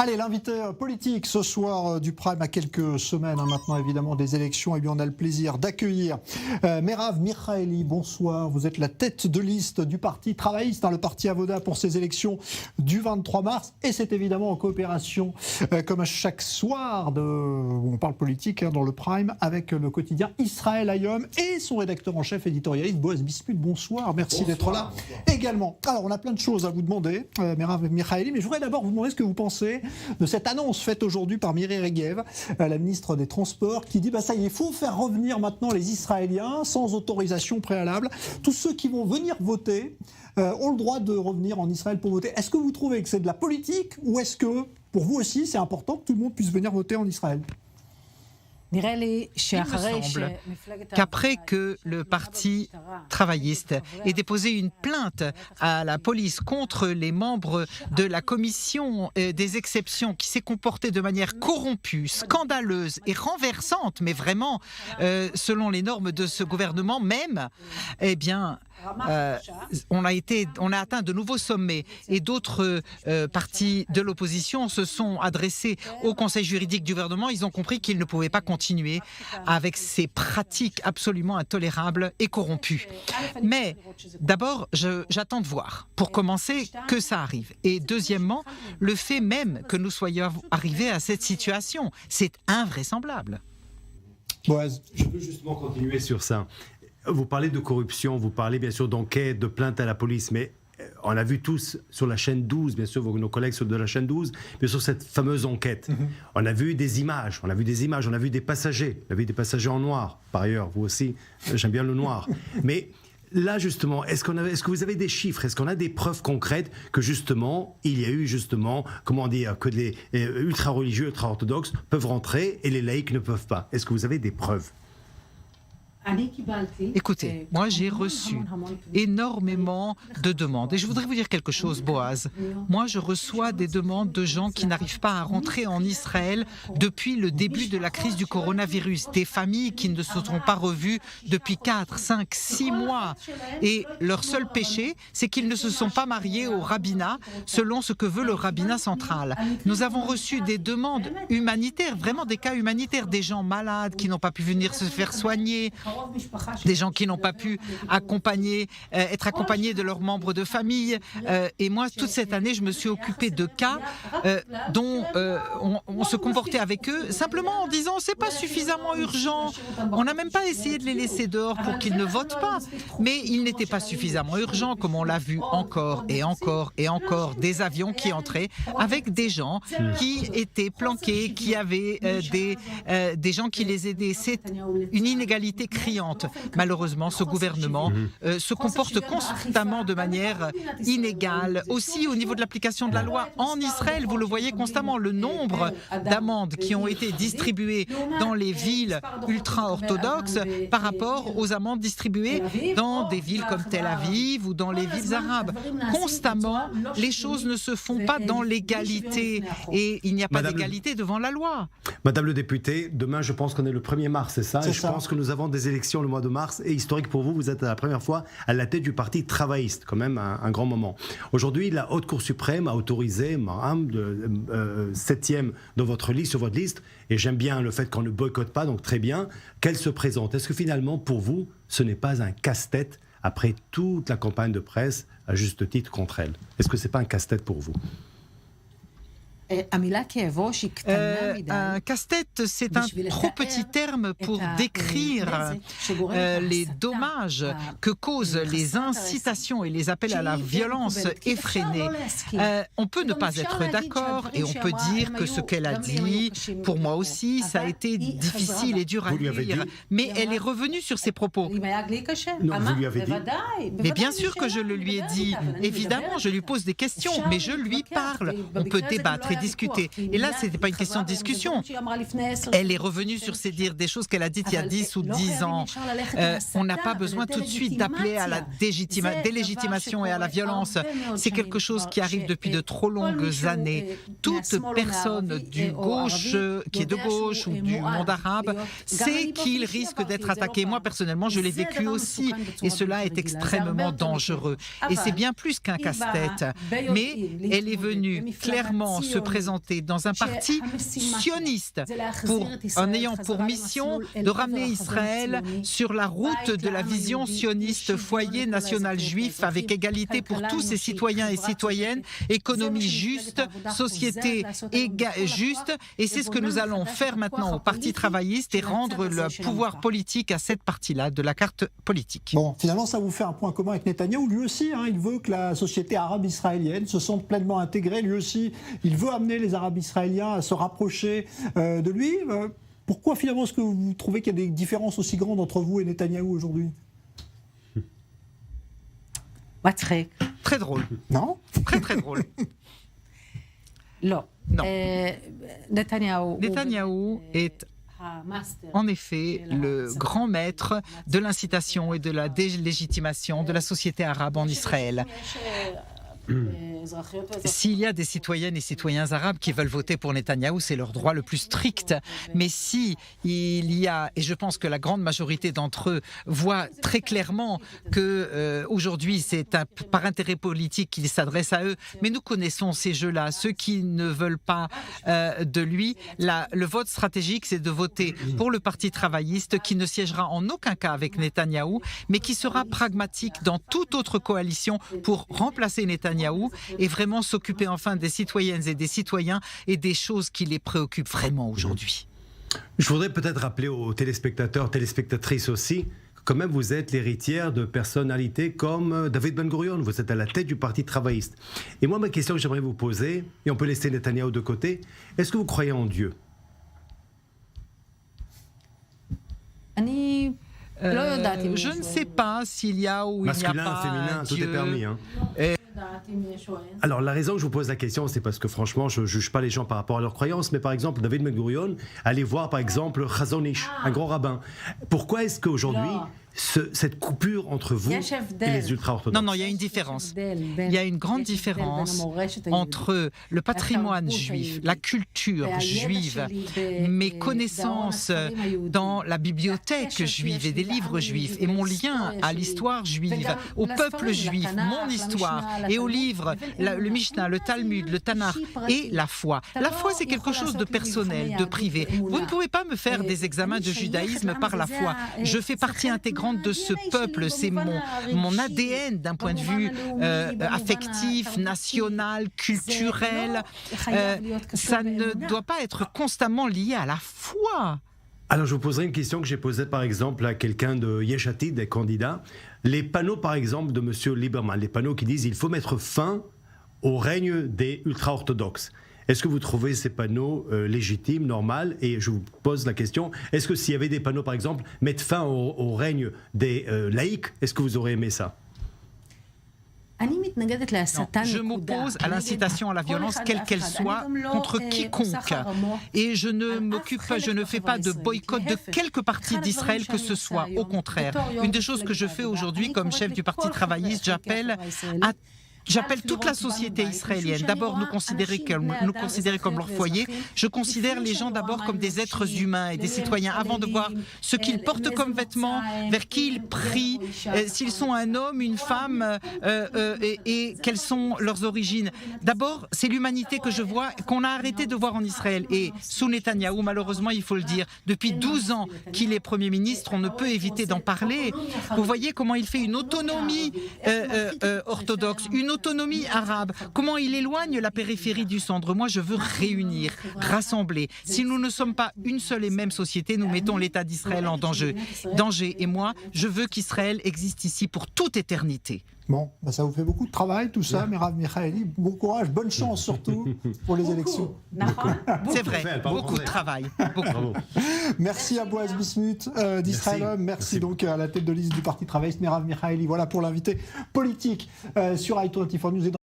Allez, l'invité politique ce soir du Prime, à quelques semaines maintenant évidemment des élections, et bien on a le plaisir d'accueillir Merav Michaeli. Bonsoir, vous êtes la tête de liste du parti travailliste, le parti Avoda, pour ces élections du 23 mars, et c'est évidemment en coopération, comme à chaque soir, on parle politique dans le Prime, avec le quotidien Israël Hayom et son rédacteur en chef éditorialiste Boaz Bismuth. Bonsoir, merci d'être là également. Alors on a plein de choses à vous demander, Merav Michaeli, mais je voudrais d'abord vous demander ce que vous pensez de cette annonce faite aujourd'hui par Miri Regev, la ministre des Transports, qui dit ça y est, il faut faire revenir maintenant les Israéliens sans autorisation préalable. Tous ceux qui vont venir voter ont le droit de revenir en Israël pour voter. Est-ce que vous trouvez que c'est de la politique, ou est-ce que pour vous aussi c'est important que tout le monde puisse venir voter en Israël ? Il me semble qu'après que le parti travailliste ait déposé une plainte à la police contre les membres de la commission des exceptions qui s'est comportée de manière corrompue, scandaleuse et renversante, mais vraiment selon les normes de ce gouvernement même, eh bien on a atteint de nouveaux sommets, et d'autres partis de l'opposition se sont adressés au conseil juridique du gouvernement. Ils ont compris qu'ils ne pouvaient pas continuer avec ces pratiques absolument intolérables et corrompues. Mais d'abord, j'attends de voir, pour commencer, que ça arrive. Et deuxièmement, le fait même que nous soyons arrivés à cette situation, c'est invraisemblable. Boaz. Je veux justement continuer sur ça. Vous parlez de corruption, vous parlez bien sûr d'enquête, de plainte à la police, mais on a vu tous sur la chaîne 12, bien sûr nos collègues de la chaîne 12, bien sûr cette fameuse enquête. On a vu des images, on a vu des passagers, on a vu des passagers en noir, par ailleurs, vous aussi, j'aime bien le noir. Mais là justement, est-ce que vous avez des chiffres, est-ce qu'on a des preuves concrètes que justement, il y a eu justement, que les ultra-religieux, ultra-orthodoxes peuvent rentrer et les laïcs ne peuvent pas? Est-ce que vous avez des preuves? Écoutez, moi j'ai reçu énormément de demandes, et je voudrais vous dire quelque chose, Boaz. Moi je reçois des demandes de gens qui n'arrivent pas à rentrer en Israël depuis le début de la crise du coronavirus, des familles qui ne se sont pas revues depuis 4, 5, 6 mois, et leur seul péché, c'est qu'ils ne se sont pas mariés au rabbinat selon ce que veut le rabbinat central. Nous avons reçu des demandes humanitaires, vraiment des cas humanitaires, des gens malades qui n'ont pas pu venir se faire soigner, des gens qui n'ont pas pu être accompagnés de leurs membres de famille. Et moi, toute cette année, je me suis occupée de cas dont on se comportait avec eux simplement en disant c'est pas suffisamment urgent. On n'a même pas essayé de les laisser dehors pour qu'ils ne votent pas. Mais il n'était pas suffisamment urgent, comme on l'a vu encore et encore et encore, des avions qui entraient avec des gens qui étaient planqués, qui avaient des gens qui les aidaient. C'est une inégalité criante. Malheureusement, ce gouvernement se comporte constamment de manière inégale. Aussi, au niveau de l'application de la loi en Israël, vous le voyez constamment, le nombre d'amendes qui ont été distribuées dans les villes ultra-orthodoxes par rapport aux amendes distribuées dans des villes comme Tel Aviv ou dans les villes arabes. Constamment, les choses ne se font pas dans l'égalité, et il n'y a pas d'égalité devant la loi. Madame le député, demain, je pense qu'on est le 1er mars, c'est ça? Je pense que nous avons des élections le mois de mars, et historique pour vous, vous êtes à la première fois à la tête du parti travailliste, quand même un grand moment. Aujourd'hui, la Haute Cour suprême a autorisé Merav de 7e sur votre liste, et j'aime bien le fait qu'on ne boycotte pas, donc très bien, qu'elle se présente. Est-ce que finalement, pour vous, ce n'est pas un casse-tête après toute la campagne de presse, à juste titre, contre elle? Est-ce que ce n'est pas un casse-tête pour vous? Un casse-tête, c'est un trop petit terme pour décrire les dommages que causent les incitations et les appels à la violence effrénés. On peut ne pas être d'accord, et on peut dire que ce qu'elle a dit, pour moi aussi, ça a été difficile et dur à lire. Mais elle est revenue sur ses propos. Non, vous lui avez dit? Mais bien sûr que je le lui ai dit. Évidemment, je lui pose des questions, mais je lui parle. On peut débattre et discuter. Et là, ce n'était pas une question de discussion. Elle est revenue sur des choses qu'elle a dites il y a 10 ou 10 ans. On n'a pas besoin tout de suite d'appeler à la délégitimation et à la violence. C'est quelque chose qui arrive depuis de trop longues années. Toute personne qui est de gauche ou du monde arabe sait qu'il risque d'être attaqué. Moi, personnellement, je l'ai vécu aussi. Et cela est extrêmement dangereux. Et c'est bien plus qu'un casse-tête. Mais elle est venue clairement se présenter dans un parti sioniste en ayant pour mission de ramener Israël sur la route de la vision sioniste, foyer national juif avec égalité pour tous ses citoyens et citoyennes, économie juste, société juste, et c'est ce que nous allons faire maintenant au Parti travailliste et rendre le pouvoir politique à cette partie-là de la carte politique. Bon, finalement, ça vous fait un point commun avec Netanyahou. Lui aussi, il veut que la société arabe israélienne se sente pleinement intégrée. Lui aussi, il veut amener les Arabes israéliens à se rapprocher de lui. Pourquoi finalement est-ce que vous trouvez qu'il y a des différences aussi grandes entre vous et Netanyahou aujourd'hui? Très drôle. Non? Très très drôle. Non. Netanyahou est en effet le grand maître de l'incitation et de la délégitimation de la société arabe en Israël. S'il y a des citoyennes et citoyens arabes qui veulent voter pour Netanyahou, c'est leur droit le plus strict. Mais si il y a, et je pense que la grande majorité d'entre eux voient très clairement que aujourd'hui c'est par intérêt politique qu'il s'adresse à eux, mais nous connaissons ces jeux-là. Ceux qui ne veulent pas de lui, le vote stratégique, c'est de voter pour le Parti travailliste qui ne siégera en aucun cas avec Netanyahou, mais qui sera pragmatique dans toute autre coalition pour remplacer Netanyahou et vraiment s'occuper enfin des citoyennes et des citoyens et des choses qui les préoccupent vraiment aujourd'hui. Je voudrais peut-être rappeler aux téléspectateurs, téléspectatrices aussi, que quand même vous êtes l'héritière de personnalités comme David Ben Gurion, vous êtes à la tête du Parti travailliste. Et moi, ma question que j'aimerais vous poser, et on peut laisser Netanyahou de côté, est-ce que vous croyez en Dieu ? Je ne sais pas s'il y a ou il n'y a pas masculin, féminin, Dieu. tout est permis. Alors la raison que je vous pose la question, c'est parce que franchement, je ne juge pas les gens par rapport à leurs croyances, mais par exemple, David Ben Gurion, allez voir par exemple Chazon Ish, un grand rabbin. Pourquoi est-ce qu'aujourd'hui, cette coupure entre vous et les ultra-orthodoxes? Non, il y a une différence. Il y a une grande différence entre le patrimoine juif, la culture juive, mes connaissances dans la bibliothèque juive et des livres juifs, et mon lien à l'histoire juive, au peuple juif, mon histoire, et aux livres, le Mishnah, le Talmud, le Tanakh, et la foi. La foi, c'est quelque chose de personnel, de privé. Vous ne pouvez pas me faire des examens de judaïsme par la foi. Je fais partie intégrante de ce peuple, c'est mon ADN d'un point de vue affectif, national, culturel. Ça ne doit pas être constamment lié à la foi. Alors je vous poserai une question que j'ai posée par exemple à quelqu'un de Yesh Atid, des candidats. Les panneaux par exemple de M. Lieberman, les panneaux qui disent il faut mettre fin au règne des ultra-orthodoxes. Est-ce que vous trouvez ces panneaux légitimes, normaux? Et je vous pose la question, est-ce que s'il y avait des panneaux, par exemple, mettre fin au règne des laïcs, est-ce que vous aurez aimé ça? Non, je m'oppose à l'incitation à la violence, quelle qu'elle soit, contre quiconque. Et je ne fais pas de boycott de quelque partie d'Israël que ce soit. Au contraire, une des choses que je fais aujourd'hui comme chef du Parti travailliste, J'appelle toute la société israélienne, d'abord nous considérer comme leur foyer. Je considère les gens d'abord comme des êtres humains et des citoyens, avant de voir ce qu'ils portent comme vêtements, vers qui ils prient, s'ils sont un homme, une femme, et quelles sont leurs origines. D'abord, c'est l'humanité que je vois, qu'on a arrêté de voir en Israël. Et sous Netanyahou, malheureusement, il faut le dire, depuis 12 ans qu'il est Premier ministre, on ne peut éviter d'en parler. Vous voyez comment il fait une autonomie orthodoxe, une autonomie arabe, comment il éloigne la périphérie du centre. Moi, je veux réunir, rassembler. Si nous ne sommes pas une seule et même société, nous mettons l'État d'Israël en danger. Et moi, je veux qu'Israël existe ici pour toute éternité. Bon, ça vous fait beaucoup de travail, tout ça, Merav Michaeli. Bon courage, bonne chance surtout pour les élections. C'est vrai, beaucoup de travail. Beaucoup. Merci à Boaz Bismuth d'Israël Homme. Merci donc à la tête de liste du Parti travailliste, Merav Michaeli. Voilà pour l'invité politique sur i24 News.